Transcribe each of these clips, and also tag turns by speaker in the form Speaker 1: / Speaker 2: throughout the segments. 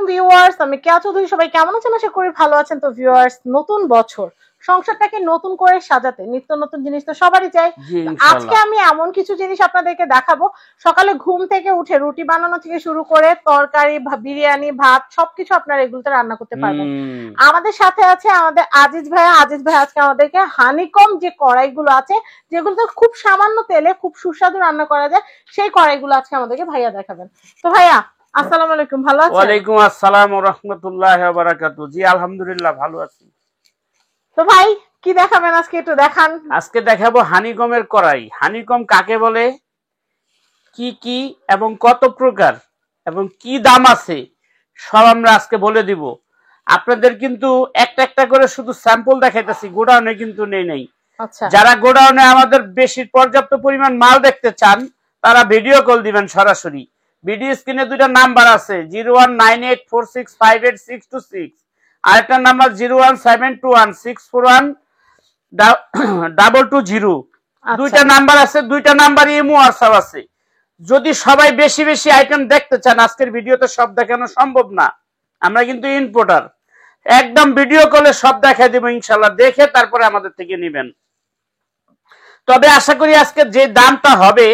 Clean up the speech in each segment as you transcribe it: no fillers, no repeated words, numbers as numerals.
Speaker 1: আলাইকুম ভিউয়ার্স, আমি কেয়া চৌধুরী। সবাই কেমন আছেন? আশা করি ভালো আছেন। তো ভিউয়ার্স, নতুন বছর, সংসারটাকে নতুন করে সাজাতে নিত্য নতুন জিনিস তো সবারই চাই। আজকে আমি এমন কিছু জিনিস আপনাদেরকে দেখাবো। সকালে ঘুম থেকে উঠে রুটি বানানো থেকে শুরু করে তরকারি, বিরিয়ানি, ভাত সবকিছু আপনারা এগুলোতে রান্না করতে পারবেন। আমাদের সাথে আছে আমাদের আজিজ ভাইয়া। আজিজ ভাই আজকে আমাদেরকে হানিকম যে কড়াইগুলো আছে, যেগুলোতে খুব সামান্য তেলে খুব সুস্বাদু রান্না করা যায়, সেই কড়াইগুলো আজকে আমাদেরকে ভাইয়া দেখাবেন। তো ভাইয়া আসসালামু আলাইকুম, ভালো আছেন?
Speaker 2: ওয়ালাইকুম আসসালাম ওয়া রাহমাতুল্লাহি ওয়া বারাকাতুহু। জি আলহামদুলিল্লাহ ভালো আছি।
Speaker 1: তো ভাই কি দেখাবেন আজকে, একটু দেখান।
Speaker 2: আজকে দেখাবো হানিকমের কড়াই। হানিকম কাকে বলে, কি কি এবং কত প্রকার এবং কি দাম আছে সব আমরা আজকে বলে দিব। আপনাদের কিন্তু একটা একটা করে শুধু স্যাম্পল দেখাইতেছি, গোডাউনে কিন্তু নেই।
Speaker 1: আচ্ছা,
Speaker 2: যারা গোডাউনে আমাদের বেশি পর্যাপ্ত পরিমাণ মাল দেখতে চান তারা ভিডিও কল দিবেন সরাসরি। ভিডিও স্ক্রিনে দুইটা নাম্বার আছে, 019846586226, আরেকটা নাম্বার 01721641220। দুইটা নাম্বার আছে, দুইটা নাম্বার ইমো হোয়াটসঅ্যাপ আছে। যদি সবাই বেশি বেশি আইটেম দেখতে চান, আজকের ভিডিওতে সব দেখানো সম্ভব না, আমরা কিন্তু ইম্পোর্টার। একদম ভিডিও কলে সব দেখাই দেবো ইনশাল্লাহ, দেখে তারপরে আমাদের থেকে নেবেন। তবে আশা করি আজকে যে দামটা হবে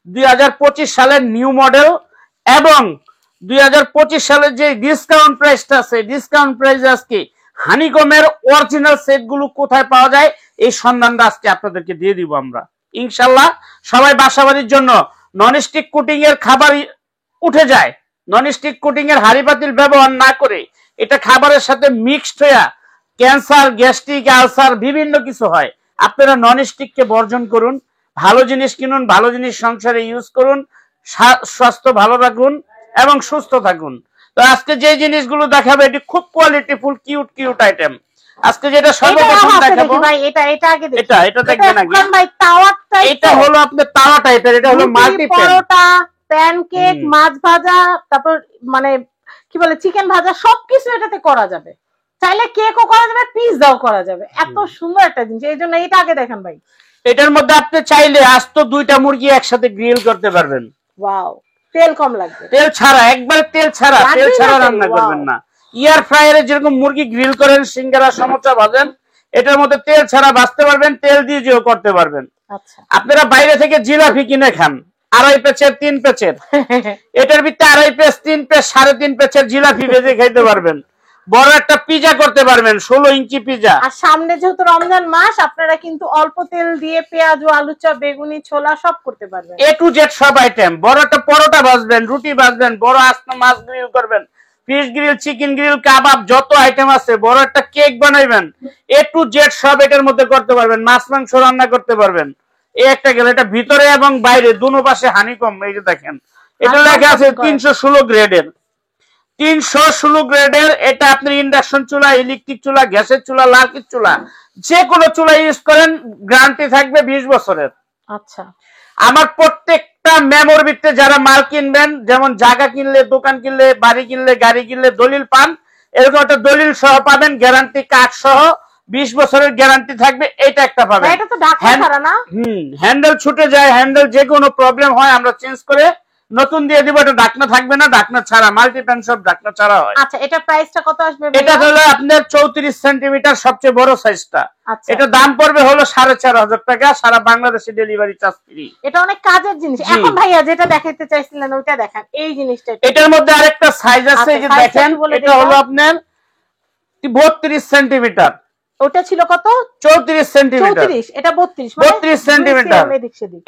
Speaker 2: 2025 সালের নিউ মডেল এবং 2025 সালের যে ডিসকাউন্ট প্রাইসটা আছে, ডিসকাউন্ট প্রাইস আজকে হানিকমের অরিজিনাল সেটগুলো কোথায় পাওয়া যায় এই সন্ধানটা আজকে আপনাদেরকে দিয়ে দিব আমরা ইনশাল্লাহ। সবাই বাসাবাড়ির জন্য ননস্টিক কুটিং এর খাবার উঠে যায়, ননস্টিক কুটিং এর হাড়ি পাতিল ব্যবহার না করে এটা খাবারের সাথে মিক্সড হয়ে ক্যান্সার, গ্যাস্ট্রিক, আলসার বিভিন্ন কিছু হয়। আপনারা ননস্টিক কে বর্জন করুন, ভালো জিনিস কিনুন, ভালো জিনিস সংসারে ইউজ করুন, স্বাস্থ্য ভালো রাখুন এবং সুস্থ থাকুন। তো আজকে যে জিনিসগুলো দেখাবো এটি খুব কোয়ালিটিফুল কিউট আইটেম। আজকে যেটা সর্বপ্রথম দেখাবো ভাই, এটা দেখবেন আগে ভাই। তাওয়াটা, এটা হলো আপনার তাওয়া টাইপের, এটা হলো মাল্টি
Speaker 1: পরোটা, প্যানকেক, মাছ ভাজা, তারপর মানে কি বলে চিকেন ভাজা, সবকিছু এটাতে করা যাবে। চাইলে কেকও করা যাবে, পিৎজাও করা যাবে। এত সুন্দর একটা জিনিস, এই জন্য এটা আগে দেখেন ভাই।
Speaker 2: এটার মধ্যে আপনি চাইলে আস্ত দুইটা মুরগি একসাথে গ্রিল করতে পারবেন।
Speaker 1: ওয়াও, তেল কম লাগবে,
Speaker 2: তেল ছাড়া, একবার তেল ছাড়া রান্না করবেন না। এয়ার ফ্রায়ারে যেরকম মুরগি গ্রিল করেন, সিঙ্গারা, সমোসা ভাজেন, এটার মধ্যে তেল ছাড়া ভাজতে পারবেন, তেল দিয়ে যেও করতে পারবেন।
Speaker 1: আচ্ছা,
Speaker 2: আপনারা বাইরে থেকে জিলাপি কিনে খান 2.5 পেচের 3 পেচের, এটার ভিতরে 2.5 পেচ 3 পেচ 3.5 পেচের জিলাপি ভেজে খাইতে পারবেন। বড় একটা পিজা করতে পারবেন, 16 ইঞ্চি পিজা।
Speaker 1: আর সামনে যেহেতু রমজান মাস, আপনারা কিন্তু অল্প তেল দিয়ে পেঁয়াজ, আলু চপ, বেগুনি, ছোলা সব করতে পারবেন।
Speaker 2: এ টু জেড সব আইটেম। বড় একটা পরোটা ভাজবেন, রুটি ভাজবেন, বড় আস্ত মাছ গ্রিল করবেন, ফিশ গ্রিল, চিকেন গ্রিল, কাবাব, যত আইটেম আছে, বড় একটা কেক বানাইবেন, এ টু জেড সব এটার মধ্যে করতে পারবেন। মাছ মাংস রান্না করতে পারবেন। এই একটা গেল, এটা ভিতরে এবং বাইরে দুনো পাশে হানিকম। এই যে দেখেন, এটা লেখা আছে 316 গ্রেডের, 316 গ্রেডের। এটা আপনি ইন্ডাকশন চুলা, ইলেকট্রিক চুলা, গ্যাসের চুলা, লার্কির চুলা, যে কোনো চুলা ইউজ করেন, গ্যারান্টি থাকবে 20 বছরের।
Speaker 1: আচ্ছা,
Speaker 2: আমার প্রত্যেকটা মেমোর ভিত্তিতে যারা মাল কিনবেন, যেমন জায়গা কিনলে, দোকান কিনলে, বাড়ি কিনলে, গাড়ি কিনলে দলিল পান, এরকম একটা দলিল সহ পাবেন, গ্যারান্টি কার্ড সহ 20 বছরের গ্যারান্টি থাকবে। এটা একটা পাবেন।
Speaker 1: এটা তো ঢাকা ছাড়া না।
Speaker 2: হ্যান্ডেল ছুটে যায়, হ্যান্ডেল যে কোনো প্রবলেম হয় আমরা চেঞ্জ করে নতুন দিয়ে দিব। এটা ঢাকনা থাকবে না, ঢাকনা ছাড়া। মাল্টি প্যান সব ঢাকনা ছাড়া হয়।
Speaker 1: আচ্ছা, এটা প্রাইসটা কত আসবে?
Speaker 2: এটা হলো আপনার 34 সেন্টিমিটার, সবচেয়ে বড় সাইজটা। এটা দাম পড়বে হলো 4,500 টাকা, সারা বাংলাদেশে ডেলিভারি চার্জ ফ্রি।
Speaker 1: এটা অনেক কাজের জিনিস। এখন ভাইয়া যেটা দেখাইতে চাইছিলেন ওইটা দেখেন, এই জিনিসটা।
Speaker 2: এটার মধ্যে আরেকটা সাইজ আছে, এই যে দেখেন, এটা হলো আপনার 32 সেন্টিমিটার।
Speaker 1: ওটা ছিল কত?
Speaker 2: 34 সেন্টিমিটার।
Speaker 1: 34, এটা 32,
Speaker 2: 32 সেন্টিমিটার।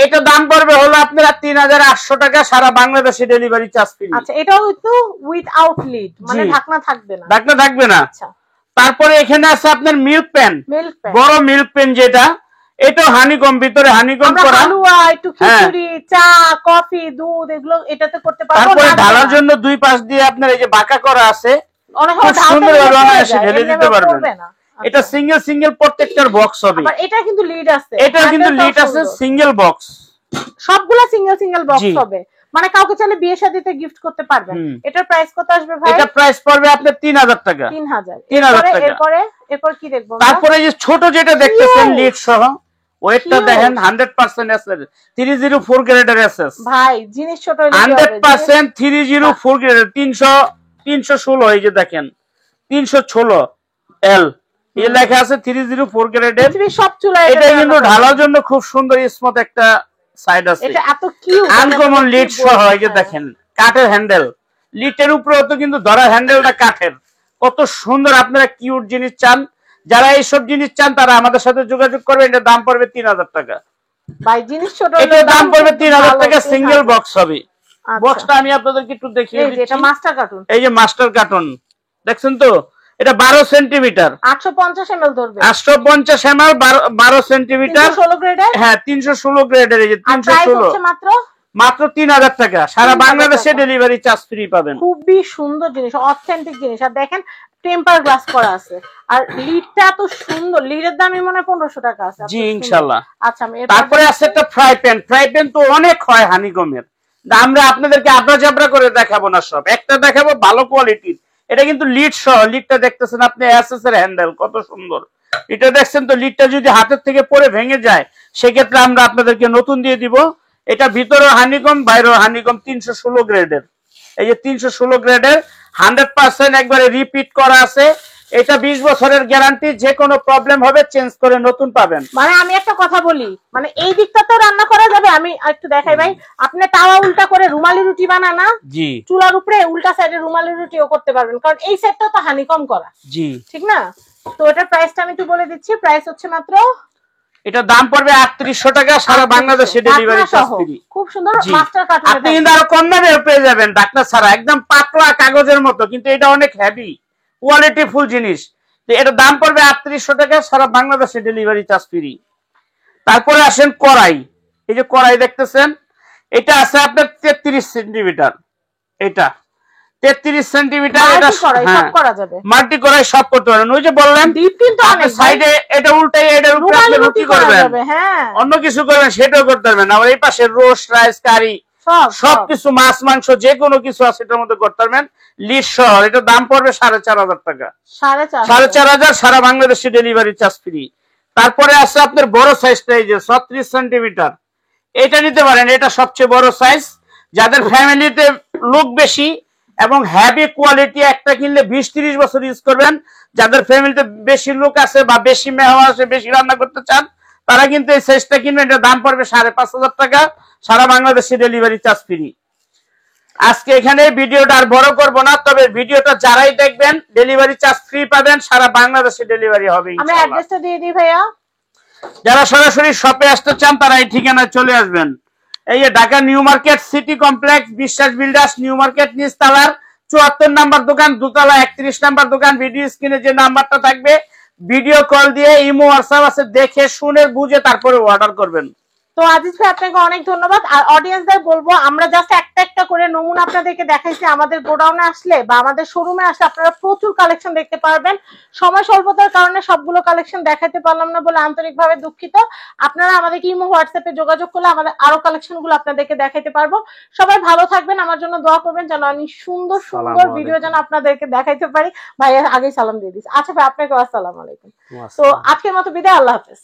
Speaker 2: এটা দাম পড়বে হলো আপনার 3,800 টাকা, সারা বাংলাদেশে ডেলিভারি চার্জ ফ্রি।
Speaker 1: আচ্ছা, এটাও তো উইথআউট লিড, মানে ঢাকনা থাকবে না।
Speaker 2: ঢাকনা থাকবে না। আচ্ছা, তারপরে এখানে আছে আপনার মিল্ক প্যান, বড় মিল্ক প্যান, যেটা এটা হানিকম, ভিতরে হানিকম করা।
Speaker 1: হালুয়া, একটু খিচুড়ি, চা, কফি, দুধ এগুলো এটাতে করতে পারবো।
Speaker 2: তারপরে ঢালার জন্য দুই পাশ দিয়ে আপনার এই যে বাঁকা করা আছে, অনেক সুন্দর ভাবে ঢেলে দিতে পারবেন। এটা সিঙ্গেল প্রত্যেকটার বক্স হবে।
Speaker 1: আবার এটা কিন্তু লিড আছে,
Speaker 2: এটা কিন্তু লিড আছে, সিঙ্গেল বক্স,
Speaker 1: সবগুলা সিঙ্গেল বক্স হবে, মানে কাউকে চাইলে বিয়ে শাদীতে গিফট করতে পারবেন। এটার প্রাইস কত আসবে ভাই?
Speaker 2: এটা প্রাইস পড়বে আপনার 3,000 টাকা।
Speaker 1: 3,000 টাকা। এরপর কি দেখবো?
Speaker 2: তারপরে এই যে ছোট যেটা দেখতেছেন লিড সহ, ওয়েটটা দেখেন 100% এসএস, 304 গ্রেডের এসএস।
Speaker 1: ভাই জিনিস ছোট হলে
Speaker 2: 100% 304 গ্রেডের, 300 316, এই যে দেখেন 316 এল এই লেখা আছে 304 গ্রেডের
Speaker 1: সব চুলা।
Speaker 2: এটা কিন্তু ঢালার জন্য খুব সুন্দর স্মুথ একটা সাইড আছে,
Speaker 1: এটা এত কিউট,
Speaker 2: আনকমন লিড সহ। এই যে দেখেন কাঠের হ্যান্ডেল, লিটের উপরে তো কিন্তু ধরা হ্যান্ডেলটা কাঠের, কত সুন্দর। আপনারা কিউট জিনিস চান, যারা এইসব জিনিস চান তারা আমাদের সাথে যোগাযোগ করবে। এটার দাম পড়বে 3000 টাকা
Speaker 1: ভাই, জিনিস ছোট,
Speaker 2: এটার দাম পড়বে 3000 টাকা, সিঙ্গেল বক্স হবে। বক্সটা আমি আপনাদেরকে একটু দেখিয়ে দিচ্ছি।
Speaker 1: এটা মাস্টার কার্টুন,
Speaker 2: এই যে মাস্টার কার্টুন দেখছেন তো, এটা 12 সেন্টিমিটার,
Speaker 1: 850 ml ধরবে,
Speaker 2: 850 ml, 12 সেন্টিমিটার,
Speaker 1: 316 গ্রেডের।
Speaker 2: হ্যাঁ 316 গ্রেডের। এই যে 316 মাত্র 3000 টাকা, সারা বাংলাদেশে ডেলিভারি চার্জ ফ্রি পাবেন।
Speaker 1: খুবই সুন্দর জিনিস, অথেন্টিক জিনিস। আর দেখেন টেম্পার গ্লাস করা আছে, আর লিডটা এত সুন্দর। লিডের দামই মনে হয় 1500 টাকা আছে।
Speaker 2: জি ইনশাআল্লাহ।
Speaker 1: আচ্ছা,
Speaker 2: তারপরে আছে একটা ফ্রাই প্যান। ফ্রাই প্যান তো অনেক হয় হানিকমের, আমরা আপনাদেরকে আবরা জাবরা করে দেখাবো না, সব একটা দেখাবো ভালো কোয়ালিটির। এটা কিন্তু লিড সহ, লিডটা দেখতেছেন আপনি, এসএস এর হ্যান্ডেল কত সুন্দর। এটা দেখছেন তো, লিডটা যদি হাতের থেকে পড়ে ভেঙে যায় সেক্ষেত্রে আমরা আপনাদেরকে নতুন দিয়ে দিব। এটা ভিতরে হানিকম, বাইরেও হানিকম, 316 গ্রেডের। এই যে 316 গ্রেডের 100% একবারে রিপিট করা আছে। এটা 20 বছরের গ্যারান্টি, যে কোনো প্রবলেম হবে চেঞ্জ করে নতুন পাবেন।
Speaker 1: মানে আমি একটা কথা বলি, মানে এই দিকটাতেও রান্না করা যাবে। আমি একটু দেখাই ভাই, আপনি তাওয়া উল্টা করে রুমালি রুটি বানান না,
Speaker 2: জি,
Speaker 1: চুলার উপরে উল্টা সাইডে রুমালি রুটিও করতে পারবেন, কারণ এই সেটটা তো হানিকম করা।
Speaker 2: জি,
Speaker 1: ঠিক না? তো এটার প্রাইসটা আমি একটু বলে দিচ্ছি। প্রাইস হচ্ছে মাত্র,
Speaker 2: এটা দাম পড়বে 3800 টাকা, সারা বাংলাদেশে ডেলিভারি চার্জ ফ্রি।
Speaker 1: খুব সুন্দর মাস্টার কার্টুন।
Speaker 2: আপনি কিন্তু আরো কম দামে পেয়ে যাবেন, ডাক্তার ছাড়া, একদম পাতলা কাগজের মতো, কিন্তু এটা অনেক হেভি কোয়ালিটি ফুল জিনিস। তো এটার দাম পড়বে 3800 টাকা, সারা বাংলাদেশে ডেলিভারি চার্জ ফ্রি। তারপরে আসেন কড়াই। এই যে কড়াই দেখতেছেন, এটা আছে আপনার 33 সেন্টিমিটার, এটা 33 সেন্টিমিটার। এটা সব করা যাবে, মাল্টি কড়াই সব করতে পারেন। ওই যে বললেন আপনি সাইডে এটা উল্টাই এটার উপরে আপনি রুটি করবেন, অন্য কিছু করবেন সেটাও করতে পারবেন। আর এই পাশে রোস্ট, রাইস, কারি সবকিছু, মাছ মাংস যে কোনো কিছু আছে এটার মধ্যে করতে পারবেন, লিড সহ। এটার দাম পড়বে 4500 টাকা, 4500, সারা বাংলাদেশে ডেলিভারি চার্জ ফ্রি। তারপরে আছে আপনার বড় সাইজটা, এই যে 36 সেন্টিমিটার, এটা নিতে পারেন। এটা সবচেয়ে বড় সাইজ, যাদের ফ্যামিলিতে লোক বেশি এবং হ্যাভি কোয়ালিটি, একটা কিনলে 20-30 বছর ইউজ করবেন। যাদের ফ্যামিলিতে বেশি লোক আছে বা বেশি মেহমান আছে, বেশি রান্না করতে চান, তারা কিন্তু এই সাইজটা কিনবেন। এটার দাম পড়বে 5500 টাকা, সারা বাংলাদেশে ডেলিভারি চার্জ ফ্রি। আজকে এখানে ভিডিওটা আর বড় করব না, তবে ভিডিওটা যারাই দেখবেন ডেলিভারি চার্জ ফ্রি পাবেন, সারা বাংলাদেশে ডেলিভারি হবে ইনশাআল্লাহ। আমি অ্যাড্রেসটা দিয়ে দিই ভাইয়া, যারা সরাসরি শপে আসতে চান তারা এই ঠিকানায় চলে আসবেন। এই যে Dhaka new market city complex, বিশ্বাস বিল্ডার্স, নিউ মার্কেট নিচতলার 74 নাম্বার দোকান, দোতলা 31 নাম্বার দোকান। ভিডিও স্ক্রিনে যে নাম্বারটা থাকবে, ভিডিও কল দিয়ে ইমো হোয়াটসঅ্যাপ আছে, দেখে শুনে বুঝে তারপরে অর্ডার করবেন। তো আজিজ ভাই আপনাকে অনেক ধন্যবাদ। আর অডিয়েন্সদের বলবো, আমরা জাস্ট একটা একটা করে নমুনা আপনাদেরকে দেখাইছি। আমাদের গোডাউনে আসলে বা আমাদের শোরুমে আসলে আপনারা প্রচুর কালেকশন দেখতে পারবেন। সময় স্বল্পতার কারণে সবগুলো কালেকশন দেখাতে পারলাম না বলে আন্তরিকভাবে দুঃখিত। আপনারা আমাদেরকে ইমো হোয়াটসঅ্যাপে যোগাযোগ করলে আমাদের আরো কালেকশনগুলো আপনাদেরকে দেখাতে পারবো। সবাই ভালো থাকবেন, আমার জন্য দোয়া করবেন যেন আমি সুন্দর সুন্দর ভিডিও যেন আপনাদেরকে দেখাইতে পারি। ভাই আগেই সালাম দিয়ে দিচ্ছি। আচ্ছা ভাই, আপনাকে আসসালামু আলাইকুম। তো আজকের মতো বিদায়, আল্লাহ হাফেজ।